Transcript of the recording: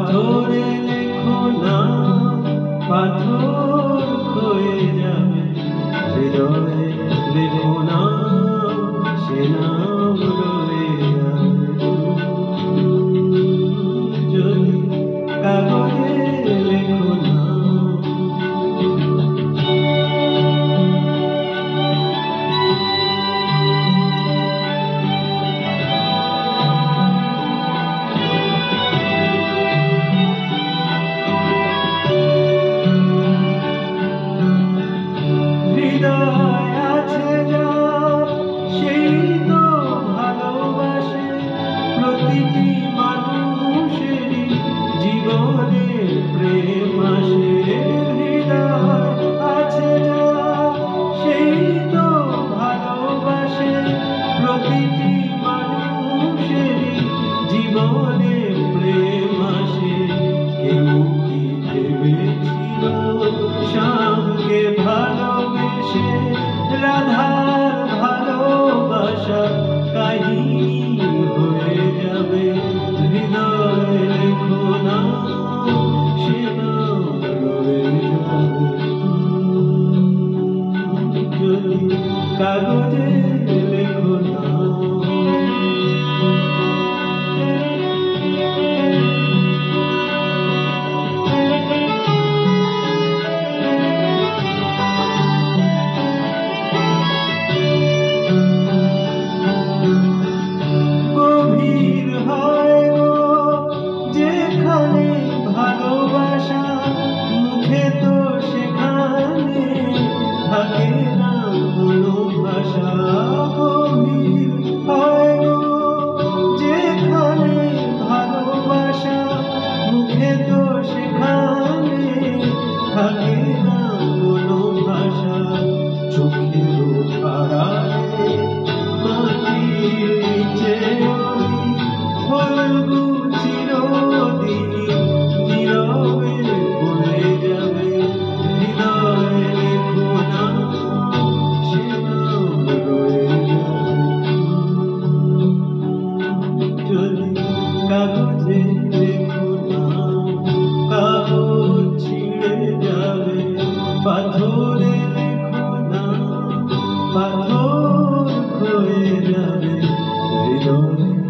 পাথরে লেখো না, পাথর হয়ে যাবে। হৃদয়ে লেখো না, সে নাম রয়ে যাবে। যদি কাগজে লেখো না, হৃদয় আছে যার সেই তো ভালোবাসে। প্রতিটি মানুষেরই জীবনে প্রেম আসে। হৃদয় আছে যার সেই তো ভালোবাসে। প্রতিটি মানুষেরই জীবনে প্রেম আসে। কেউ কি ভেবেছিল শ্যামকে ভালোবেসে রাধার ভালোবাসা কাহিনী হয়ে যাবে। হৃদয়ে লেখো না, সে নাম রয়ে যাবে। যদি কাগজে লেখো না, যেখানে ভালোবাসা মুখে তো সেখানে থাকে না কোনো ভাষা। গভীর হয় গো যেখানে ভালোবাসা মুখে তো সেখানে থাকে না কোনো ভাষা। চোখের আড়ালে মাটির নিচে ফলগু চিরদিন নীরবে বলে যাবে। হৃদয়ে লেখো না, সে নাম রয়ে যাবে। যদি কাগজে লেখো না, কাগজ ছিঁড়ে যাবে। পাথরে লেখো না, পাথর হয়ে যাবে। হৃদয়ে